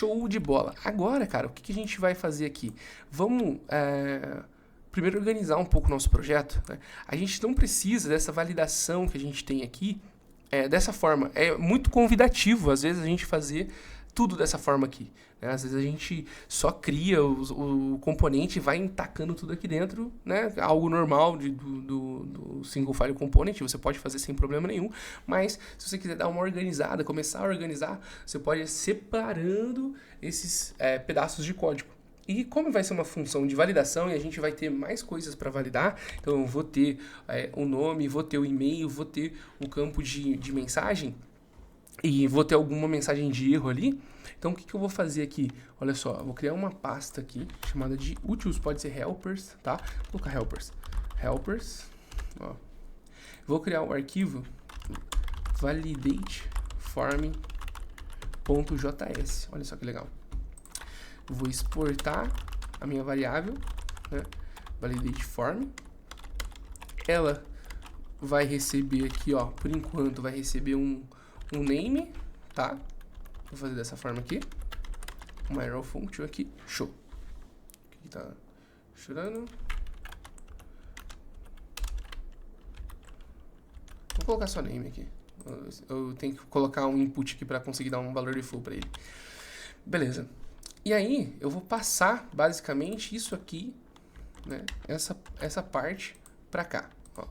Show de bola. Agora, cara, o que a gente vai fazer aqui? Vamos primeiro organizar um pouco o nosso projeto, né? A gente não precisa dessa validação que a gente tem aqui dessa forma. É muito convidativo, às vezes, a gente fazer tudo dessa forma aqui, né? Às vezes a gente só cria o componente e vai entacando tudo aqui dentro, né? Algo normal do single file component, você pode fazer sem problema nenhum, mas se você quiser dar uma organizada, começar a organizar, você pode ir separando esses pedaços de código. E como vai ser uma função de validação e a gente vai ter mais coisas para validar, então eu vou ter o nome, vou ter o e-mail, vou ter o campo de mensagem, e vou ter alguma mensagem de erro ali. Então, o que eu vou fazer aqui? Olha só, eu vou criar uma pasta aqui, chamada de úteis, pode ser helpers, tá? Vou colocar helpers, ó. Vou criar um arquivo validateForm.js, olha só que legal. Eu vou exportar a minha variável, né? validateForm. Ela vai receber aqui, ó, por enquanto, vai receber um name, tá? Vou fazer dessa forma aqui. Uma arrow function aqui. Show. Aqui tá chorando. Vou colocar só name aqui. Eu tenho que colocar um input aqui para conseguir dar um valor default para ele. Beleza. E aí, eu vou passar basicamente isso aqui, né? Essa parte para cá. Ó.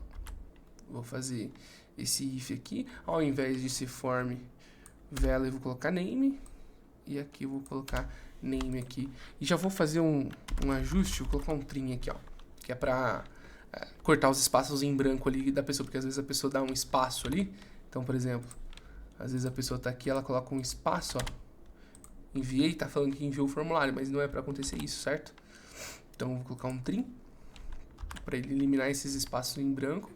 Vou fazer esse if aqui, ao invés de ser form value, eu vou colocar name, e aqui eu vou colocar name aqui, e já vou fazer um ajuste, vou colocar um trim aqui, ó, que é pra cortar os espaços em branco ali da pessoa, porque às vezes a pessoa dá um espaço ali, então, por exemplo, às vezes a pessoa tá aqui, ela coloca um espaço, ó, enviei, tá falando que enviou o formulário, mas não é pra acontecer isso, certo? Então, eu vou colocar um trim, pra ele eliminar esses espaços em branco,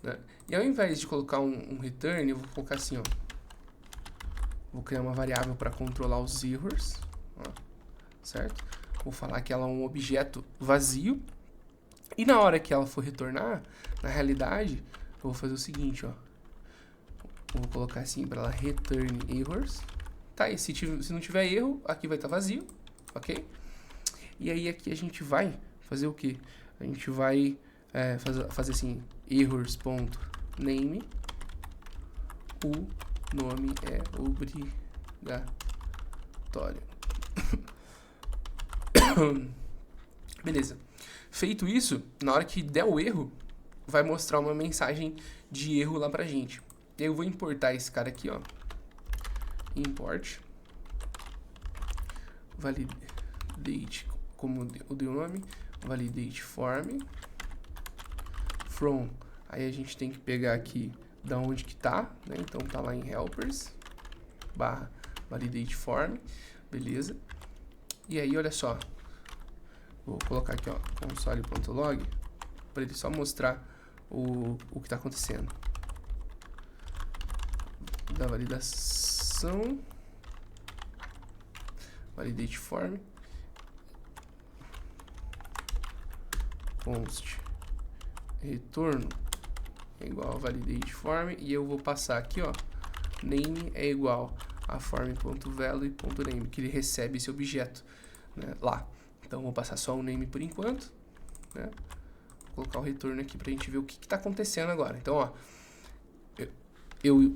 né? E ao invés de colocar um return, eu vou colocar assim, ó. Vou criar uma variável para controlar os errors, ó, certo? Vou falar que ela é um objeto vazio. E na hora que ela for retornar, na realidade, eu vou fazer o seguinte, ó. Eu vou colocar assim para ela return errors. Tá, e se não tiver erro, aqui vai estar vazio, ok? E aí aqui a gente vai fazer o quê? A gente vai fazer assim, errors.name, o nome é obrigatório. Beleza. Feito isso, na hora que der o erro, vai mostrar uma mensagem de erro lá pra gente. E aí eu vou importar esse cara aqui, ó. Import validate, como eu dei o nome, validate form from. Aí a gente tem que pegar aqui da onde que tá, né? Então tá lá em helpers barra validate form, beleza? E aí olha só, vou colocar aqui, ó, console.log para ele só mostrar o que tá acontecendo da validação, validate form, const retorno é igual a validate form, e eu vou passar aqui, ó, name é igual a form.value.name, que ele recebe esse objeto, né, lá. Então vou passar só o name por enquanto, né? Vou colocar o retorno aqui pra gente ver o que tá acontecendo agora. Então, ó, eu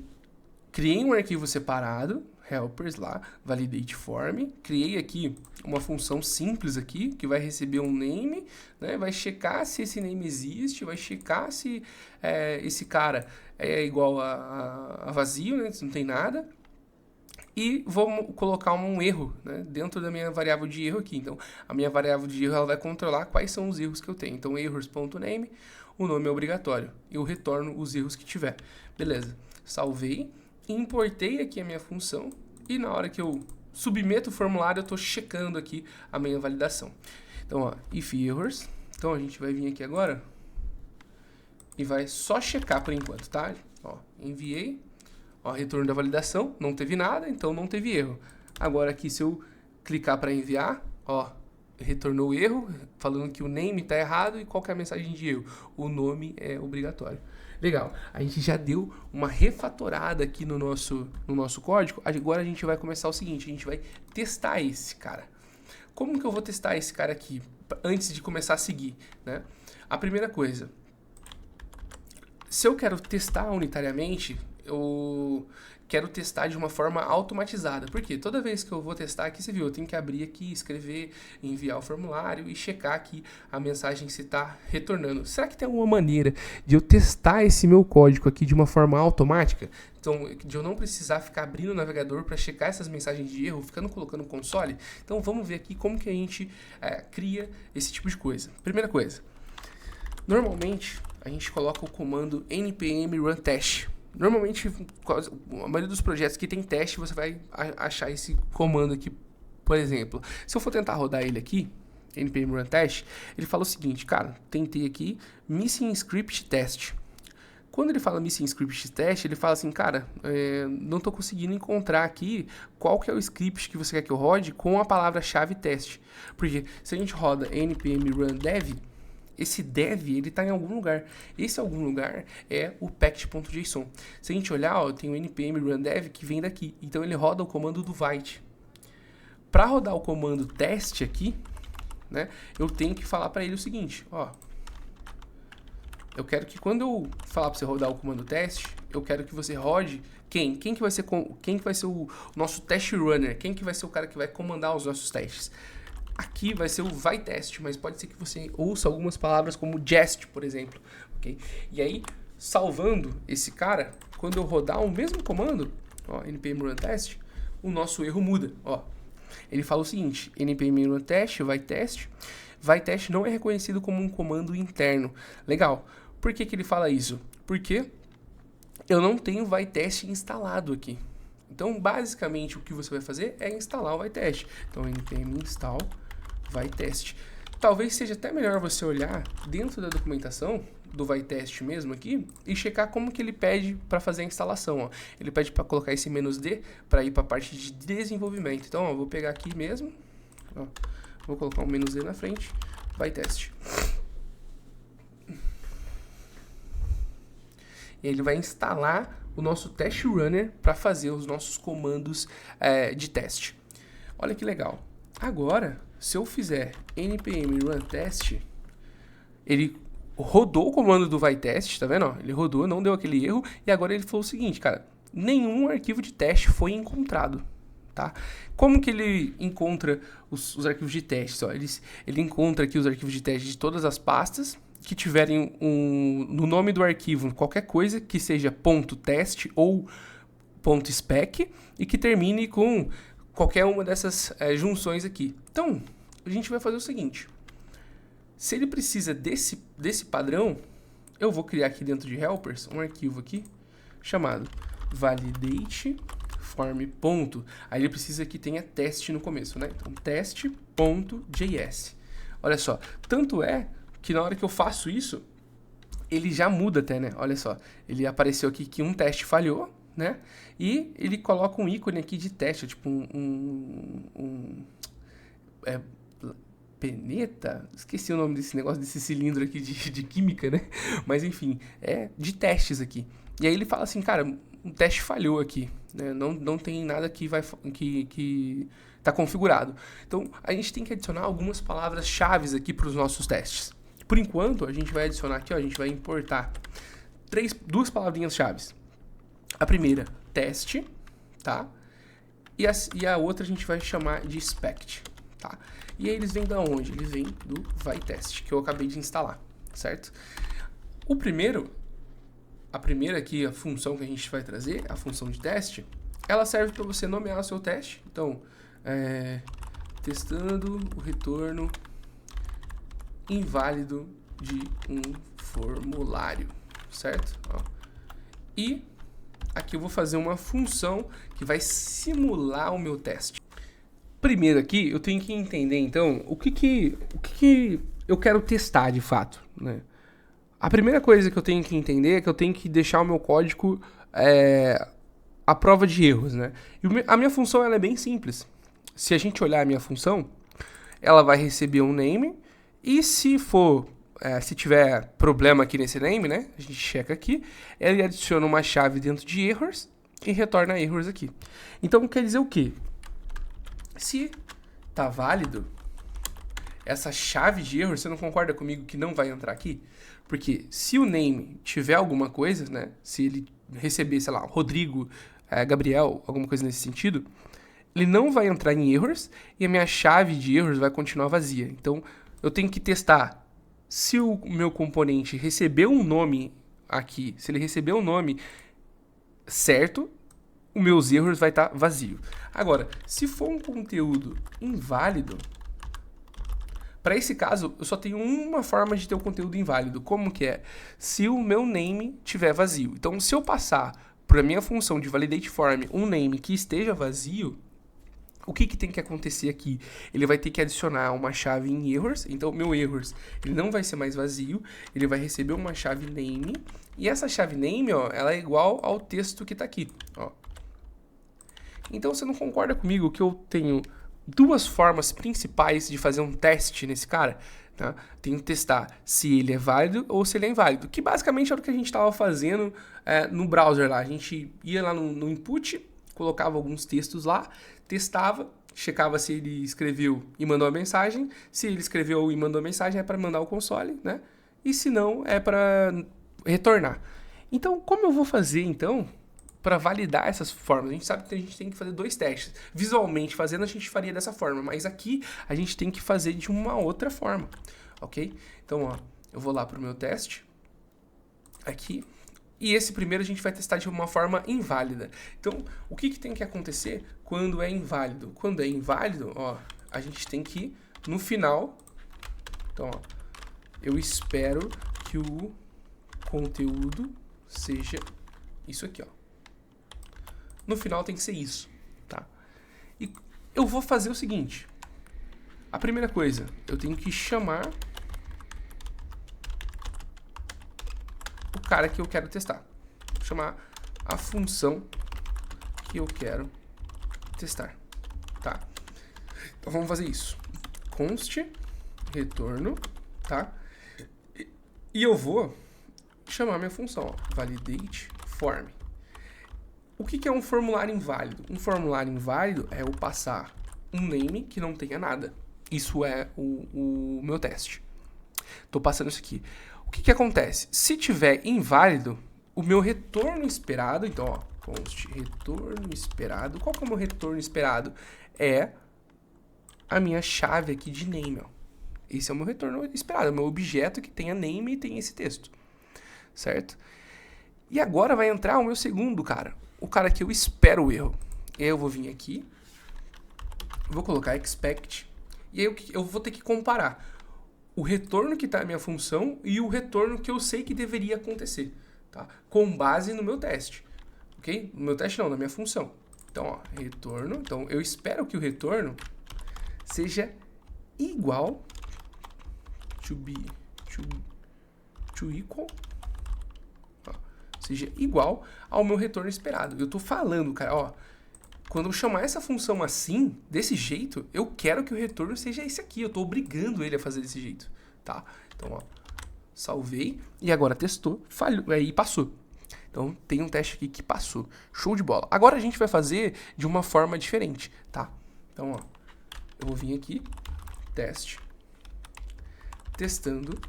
criei um arquivo separado, helpers lá, validate form, criei aqui uma função simples aqui, que vai receber um name, né, vai checar se esse name existe, vai checar se esse cara é igual a vazio, né, se não tem nada, e vou colocar um erro, né, dentro da minha variável de erro aqui. Então, a minha variável de erro ela vai controlar quais são os erros que eu tenho. Então, errors.name, o nome é obrigatório, eu retorno os erros que tiver. Beleza, salvei. Importei aqui a minha função e na hora que eu submeto o formulário eu estou checando aqui a minha validação. Então, ó, if errors, então a gente vai vir aqui agora e vai só checar por enquanto, tá? Ó, enviei, ó, retorno da validação, não teve nada, então não teve erro. Agora aqui se eu clicar para enviar, ó, retornou o erro, falando que o name está errado e qual que é a mensagem de erro? O nome é obrigatório. Legal, a gente já deu uma refatorada aqui no nosso código. Agora a gente vai começar o seguinte, a gente vai testar esse cara. Como que eu vou testar esse cara aqui, antes de começar a seguir, né? A primeira coisa, se eu quero testar unitariamente, eu quero testar de uma forma automatizada. Por quê? Toda vez que eu vou testar aqui, você viu, eu tenho que abrir aqui, escrever, enviar o formulário e checar aqui a mensagem se está retornando. Será que tem alguma maneira de eu testar esse meu código aqui de uma forma automática? Então, de eu não precisar ficar abrindo o navegador para checar essas mensagens de erro, ficando colocando no console? Então, vamos ver aqui como que a gente cria esse tipo de coisa. Primeira coisa, normalmente a gente coloca o comando npm run test. Normalmente, a maioria dos projetos que tem teste, você vai achar esse comando aqui. Por exemplo, se eu for tentar rodar ele aqui, npm run test, ele fala o seguinte, cara, tentei aqui missing script test. Quando ele fala missing script test, ele fala assim, cara, não estou conseguindo encontrar aqui qual que é o script que você quer que eu rode com a palavra-chave teste. Porque se a gente roda npm run dev, esse dev, ele está em algum lugar. Esse algum lugar é o package.json. Se a gente olhar, ó, tem o npm run dev que vem daqui. Então ele roda o comando do Vite. Para rodar o comando teste aqui, né, eu tenho que falar para ele o seguinte, ó. Eu quero que quando eu falar para você rodar o comando teste, eu quero que você rode quem que vai ser o nosso test runner? Quem que vai ser o cara que vai comandar os nossos testes? Aqui vai ser o vai teste, mas pode ser que você ouça algumas palavras como jest, por exemplo, ok? E aí, salvando esse cara, quando eu rodar o mesmo comando, ó, npm run test, o nosso erro muda, ó. Ele fala o seguinte, npm run test, vai teste não é reconhecido como um comando interno. Legal. Por que ele fala isso? Porque eu não tenho vai teste instalado aqui. Então, basicamente, o que você vai fazer é instalar o vai teste. Então, npm install vai teste. Talvez seja até melhor você olhar dentro da documentação do vai teste mesmo aqui e checar como que ele pede para fazer a instalação. Ó. Ele pede para colocar esse "-d" para ir para a parte de desenvolvimento. Então, ó, vou pegar aqui mesmo, ó, vou colocar um "-d" na frente, vai teste. E ele vai instalar o nosso test runner para fazer os nossos comandos de teste. Olha que legal. Agora, se eu fizer npm run test, ele rodou o comando do vai teste, tá vendo? Ó, ele rodou, não deu aquele erro, e agora ele falou o seguinte, cara, nenhum arquivo de teste foi encontrado. Tá? Como que ele encontra os arquivos de teste? Ó, ele encontra aqui os arquivos de teste de todas as pastas que tiverem no nome do arquivo qualquer coisa que seja .test ou .spec e que termine com qualquer uma dessas junções aqui. Então, a gente vai fazer o seguinte. Se ele precisa desse padrão, eu vou criar aqui dentro de helpers um arquivo aqui chamado validate form. Aí ele precisa que tenha teste no começo, né? Então, teste.js. Olha só, tanto é que na hora que eu faço isso, ele já muda até, né? Olha só, ele apareceu aqui que um teste falhou, né? E ele coloca um ícone aqui de teste, tipo peneta? Esqueci o nome desse negócio, desse cilindro aqui de química, né? Mas enfim, é de testes aqui. E aí ele fala assim, cara, um teste falhou aqui, né? Não tem nada que tá configurado. Então, a gente tem que adicionar algumas palavras-chave aqui para os nossos testes. Por enquanto, a gente vai adicionar aqui, ó, a gente vai importar duas palavrinhas-chave. A primeira, teste, tá? E a outra a gente vai chamar de expect, tá? E aí eles vêm da onde? Eles vêm do vai teste, que eu acabei de instalar, certo? A primeira aqui, a função que a gente vai trazer, a função de teste, ela serve para você nomear o seu teste. Então, testando o retorno inválido de um formulário, certo? Ó. E aqui eu vou fazer uma função que vai simular o meu teste. Primeiro aqui, eu tenho que entender, então, o que eu quero testar de fato, né? A primeira coisa que eu tenho que entender é que eu tenho que deixar o meu código à prova de erros, né? E a minha função ela é bem simples. Se a gente olhar a minha função, ela vai receber um name e se for se tiver problema aqui nesse name, né? A gente checa aqui. Ele adiciona uma chave dentro de errors e retorna errors aqui. Então, quer dizer o quê? Se tá válido, essa chave de erro, você não concorda comigo que não vai entrar aqui? Porque se o name tiver alguma coisa, né? Se ele receber, sei lá, Rodrigo, Gabriel, alguma coisa nesse sentido, ele não vai entrar em errors e a minha chave de errors vai continuar vazia. Então, eu tenho que testar se o meu componente recebeu um nome aqui, se ele recebeu um nome certo, os meus erros vai estar vazio. Agora, se for um conteúdo inválido, para esse caso, eu só tenho uma forma de ter o conteúdo inválido. Como que é? Se o meu name estiver vazio. Então, se eu passar para a minha função de validate form um name que esteja vazio, o que tem que acontecer aqui? Ele vai ter que adicionar uma chave em errors. Então, meu errors ele não vai ser mais vazio. Ele vai receber uma chave name. E essa chave name, ó, ela é igual ao texto que está aqui. Ó. Então, você não concorda comigo que eu tenho duas formas principais de fazer um teste nesse cara? Tá? Tenho que testar se ele é válido ou se ele é inválido. Que basicamente era o que a gente estava fazendo no browser lá. A gente ia lá no input, colocava alguns textos lá, testava, checava se ele escreveu e mandou a mensagem. Se ele escreveu e mandou a mensagem, é para mandar o console, né? E se não, é para retornar. Então, como eu vou fazer, então, para validar essas formas? A gente sabe que a gente tem que fazer dois testes. Visualmente fazendo, a gente faria dessa forma, mas aqui a gente tem que fazer de uma outra forma, ok? Então, ó, eu vou lá para o meu teste, aqui, e esse primeiro a gente vai testar de uma forma inválida. Então, o que tem que acontecer quando é inválido? Quando é inválido, ó, a gente tem que, no final, então, ó, eu espero que o conteúdo seja isso aqui, ó. No final tem que ser isso, tá? E eu vou fazer o seguinte. A primeira coisa, eu tenho que chamar o cara que eu quero testar. Vou chamar a função que eu quero testar, tá? Então vamos fazer isso. Const retorno, tá? E eu vou chamar minha função, ó, validate form. O que é um formulário inválido? Um formulário inválido é eu passar um name que não tenha nada. Isso é o meu teste. Estou passando isso aqui. O que acontece? Se tiver inválido, o meu retorno esperado, então, ó, const retorno esperado. Qual que é o meu retorno esperado? É a minha chave aqui de name, ó. Esse é o meu retorno esperado, é o meu objeto que tenha name e tem esse texto, certo? E agora vai entrar o meu segundo cara, o cara que eu espero o erro. Eu vou vir aqui, vou colocar expect, e aí eu vou ter que comparar o retorno que está na minha função e o retorno que eu sei que deveria acontecer, tá? Com base no meu teste, ok? No meu teste não, na minha função. Então, ó, retorno, então eu espero que o retorno seja igual to equal, ó, seja igual ao meu retorno esperado. Eu estou falando, cara, ó, quando eu chamar essa função assim, desse jeito, eu quero que o retorno seja esse aqui. Eu estou obrigando ele a fazer desse jeito, tá? Então, ó, salvei e agora testou, falhou, aí passou. Então, tem um teste aqui que passou. Show de bola. Agora a gente vai fazer de uma forma diferente, tá? Então, ó, eu vou vir aqui, teste, testando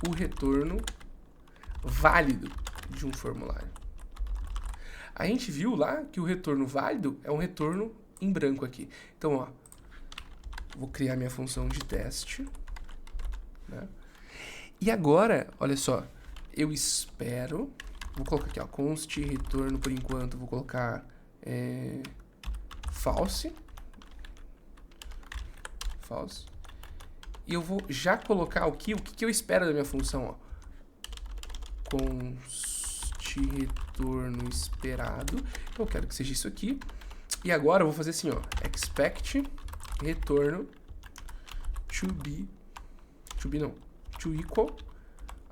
o retorno válido de um formulário. A gente viu lá que o retorno válido é um retorno em branco aqui. Então, ó, vou criar minha função de teste, né? E agora, olha só, eu espero, vou colocar aqui, ó, const retorno por enquanto, vou colocar false. E eu vou já colocar aqui o que eu espero da minha função, ó. Const retorno esperado. Então eu quero que seja isso aqui. E agora eu vou fazer assim, ó, expect retorno to equal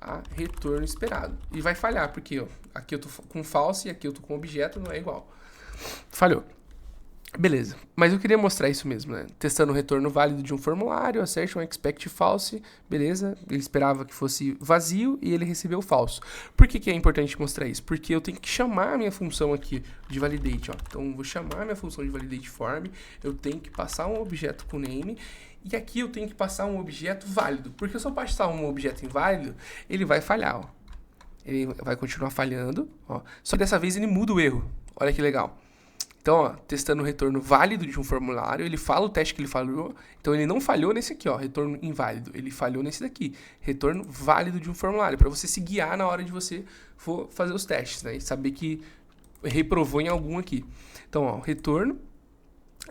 a retorno esperado. E vai falhar, porque ó, aqui eu tô com false e aqui eu tô com objeto, não é igual. Falhou. Beleza, mas eu queria mostrar isso mesmo, né? Testando o retorno válido de um formulário, assertion, expect false, beleza? Ele esperava que fosse vazio e ele recebeu falso. Por que é importante mostrar isso? Porque eu tenho que chamar a minha função aqui de validate, ó. Então, eu vou chamar a minha função de validate form, eu tenho que passar um objeto com name, e aqui eu tenho que passar um objeto válido. Porque se eu passar um objeto inválido, ele vai falhar, ó. Ele vai continuar falhando, ó. Só que dessa vez ele muda o erro. Olha que legal. Então, ó, testando o retorno válido de um formulário, ele fala o teste que ele falhou. Então, ele não falhou nesse aqui, ó, retorno inválido. Ele falhou nesse daqui, retorno válido de um formulário, para você se guiar na hora de você for fazer os testes, né? E saber que reprovou em algum aqui. Então, ó, retorno.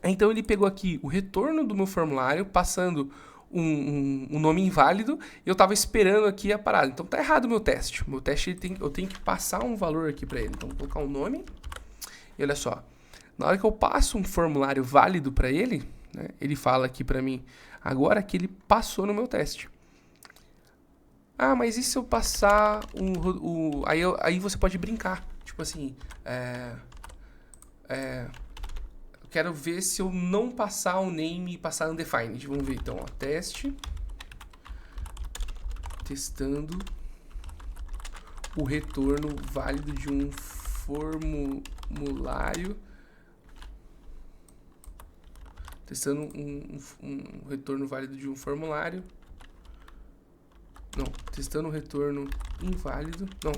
Então, ele pegou aqui o retorno do meu formulário, passando um nome inválido, e eu estava esperando aqui a parada. Então, tá errado o meu teste. O meu teste, eu tenho que passar um valor aqui para ele. Então, vou colocar um nome. E olha só. Na hora que eu passo um formulário válido para ele, né, ele fala aqui para mim agora que ele passou no meu teste. Ah, mas e se eu passar aí você pode brincar. Tipo assim, eu quero ver se eu não passar o name e passar undefined. Vamos ver então, ó, teste. Testando o retorno válido de um formulário. Testando um retorno válido de um formulário. Não, testando um retorno inválido. Não.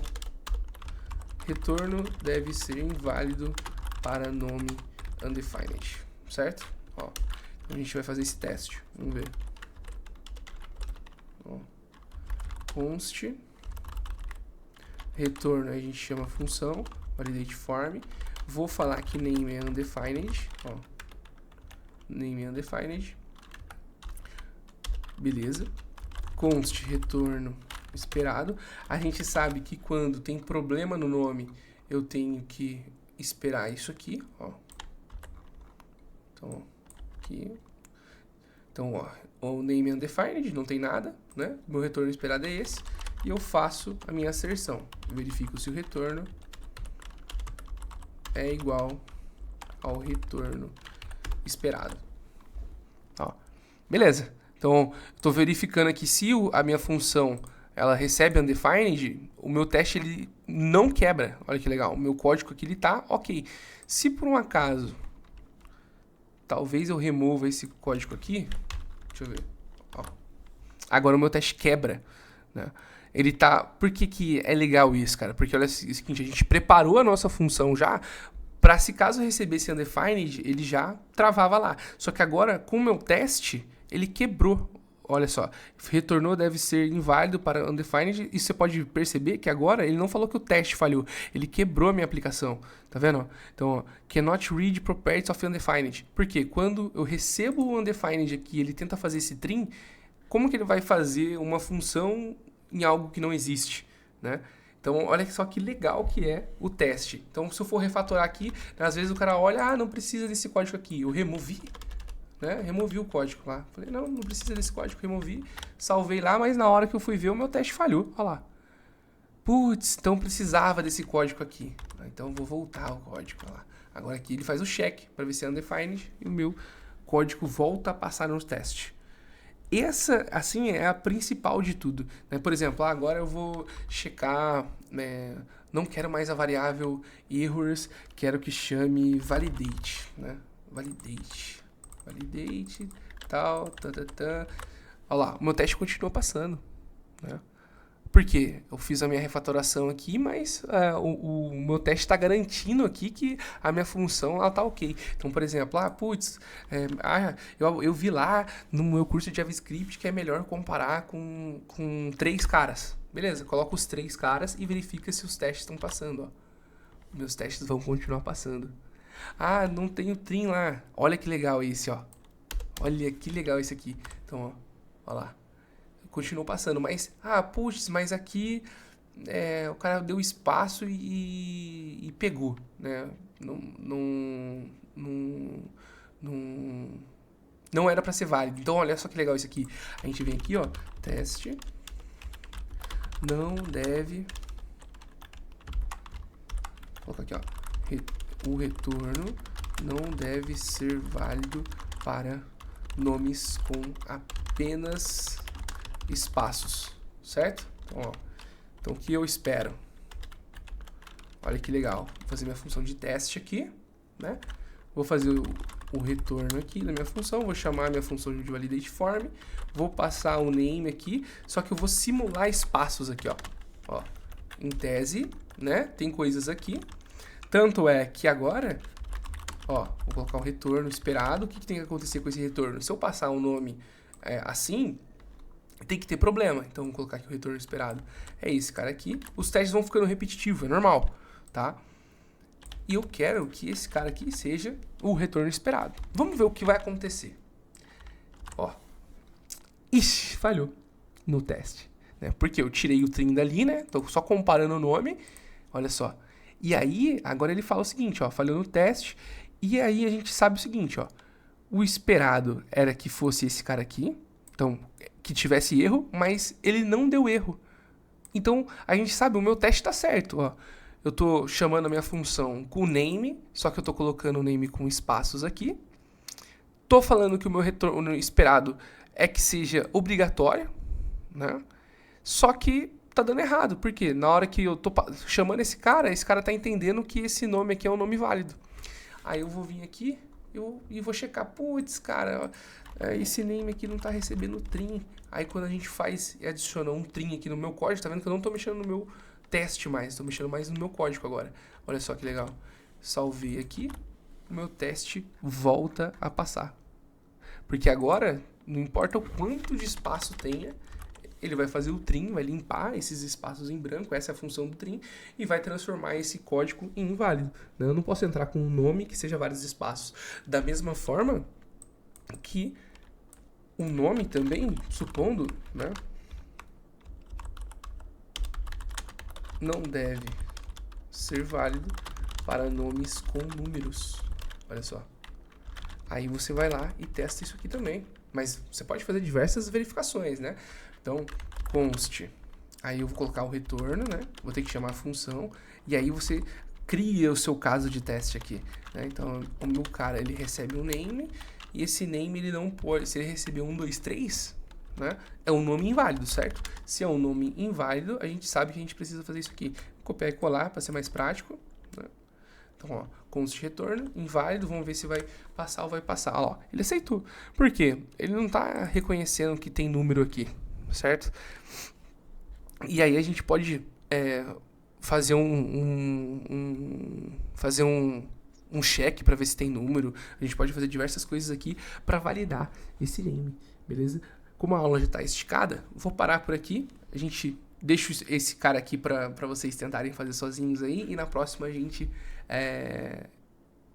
Retorno deve ser inválido para nome undefined. Certo? Ó, então a gente vai fazer esse teste. Vamos ver. Ó, const. Retorno, a gente chama a função. Validate form. Vou falar que name é undefined. Ó. Name undefined. Beleza. Const retorno esperado. A gente sabe que quando tem problema no nome, eu tenho que esperar isso aqui, ó. Então, aqui. Então, ó, o name undefined, não tem nada, né? Meu retorno esperado é esse. E eu faço a minha asserção. Eu verifico se o retorno é igual ao retorno esperado. Ó, beleza. Então, estou verificando aqui se a minha função ela recebe undefined, o meu teste ele não quebra. Olha que legal. O meu código aqui ele tá ok. Se por um acaso, talvez eu remova esse código aqui, deixa eu ver. Ó, agora o meu teste quebra, né? Ele tá... Por que é legal isso, cara? Porque olha o seguinte, a gente preparou a nossa função já para se caso recebesse undefined, ele já travava lá. Só que agora, com o meu teste, ele quebrou. Olha só, retornou deve ser inválido para undefined. E você pode perceber que agora ele não falou que o teste falhou. Ele quebrou a minha aplicação. Tá vendo? Então, ó, cannot read properties of undefined. Por quê? Quando eu recebo o undefined aqui, ele tenta fazer esse trim, como que ele vai fazer uma função em algo que não existe, né? Então, olha só que legal que é o teste. Então, se eu for refatorar aqui, às vezes o cara olha, não precisa desse código aqui. Eu removi, né? Removi o código lá. Falei, não precisa desse código, removi. Salvei lá, mas na hora que eu fui ver, o meu teste falhou. Olha lá. Putz, então precisava desse código aqui. Então, vou voltar o código lá. Agora aqui ele faz o check para ver se é undefined e o meu código volta a passar nos testes. Essa, assim, é a principal de tudo, né? Por exemplo, agora eu vou checar, né? Não quero mais a variável errors, quero que chame validate, né? Validate, tal, Olha lá, o meu teste continua passando, né? Por quê? Eu fiz a minha refatoração aqui, mas o meu teste está garantindo aqui que a minha função está ok. Então, por exemplo, eu vi lá no meu curso de JavaScript que é melhor comparar com 3 caras. Beleza, coloca os 3 caras e verifica se os testes estão passando. Ó. Meus testes vão continuar passando. Ah, não tem o trim lá. Olha que legal esse, ó. Olha que legal esse aqui. Então, ó lá. Continuou passando, mas, putz, mas aqui o cara deu espaço e pegou, né? Não era para ser válido. Então, olha só que legal isso aqui. A gente vem aqui, ó, teste não deve, vou colocar aqui, ó, o retorno não deve ser válido para nomes com apenas espaços, certo? Então, ó, então o que eu espero? Olha que legal, vou fazer minha função de teste aqui, né? Vou fazer o retorno aqui da minha função, vou chamar a minha função de validate form, vou passar o name aqui, só que eu vou simular espaços aqui, ó. Em tese, né? Tem coisas aqui. Tanto é que agora, ó, vou colocar o retorno esperado. O que tem que acontecer com esse retorno? Se eu passar um nome assim, tem que ter problema. Então, vou colocar aqui o retorno esperado. É esse cara aqui. Os testes vão ficando repetitivos, é normal, tá? E eu quero que esse cara aqui seja o retorno esperado. Vamos ver o que vai acontecer. Ó. Ixi, falhou no teste, né? Porque eu tirei o trim dali, né? Tô só comparando o nome. Olha só. E aí, agora ele fala o seguinte, ó. Falhou no teste. E aí a gente sabe o seguinte, ó. O esperado era que fosse esse cara aqui. Então, que tivesse erro, mas ele não deu erro. Então, a gente sabe, o meu teste tá certo, ó. Eu tô chamando a minha função com name, só que eu tô colocando o name com espaços aqui. Tô falando que o meu retorno esperado é que seja obrigatório, né? Só que tá dando errado, porque na hora que eu tô chamando esse cara tá entendendo que esse nome aqui é um nome válido. Aí eu vou vir aqui e vou checar, putz, cara, esse name aqui não tá recebendo trim. Aí quando a gente faz e adiciona um trim aqui no meu código, tá vendo que eu não tô mexendo no meu teste mais, tô mexendo mais no meu código agora. Olha só que legal. Salvei aqui, o meu teste volta a passar. Porque agora, não importa o quanto de espaço tenha, ele vai fazer o trim, vai limpar esses espaços em branco, essa é a função do trim, e vai transformar esse código em inválido. Eu não posso entrar com um nome que seja vários espaços. Da mesma forma que o nome também, supondo, né, não deve ser válido para nomes com números. Olha só. Aí você vai lá e testa isso aqui também. Mas você pode fazer diversas verificações, né? Então, const. Aí eu vou colocar o retorno, né? Vou ter que chamar a função. E aí você cria o seu caso de teste aqui, né? Então, o meu cara, ele recebe um name. E esse name, ele não pode... Se ele receber 1, 2, 3, né? É um nome inválido, certo? Se é um nome inválido, a gente sabe que a gente precisa fazer isso aqui. Copiar e colar para ser mais prático, né? Então, ó, const retorno, inválido, vamos ver se vai passar ou vai passar. Ó, ele aceitou. Por quê? Ele não está reconhecendo que tem número aqui, certo? E aí a gente pode fazer um check para ver se tem número. A gente pode fazer diversas coisas aqui para validar esse name, beleza? Como a aula já está esticada, vou parar por aqui. A gente deixa esse cara aqui para vocês tentarem fazer sozinhos aí. E na próxima a gente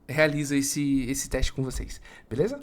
realiza esse teste com vocês, beleza?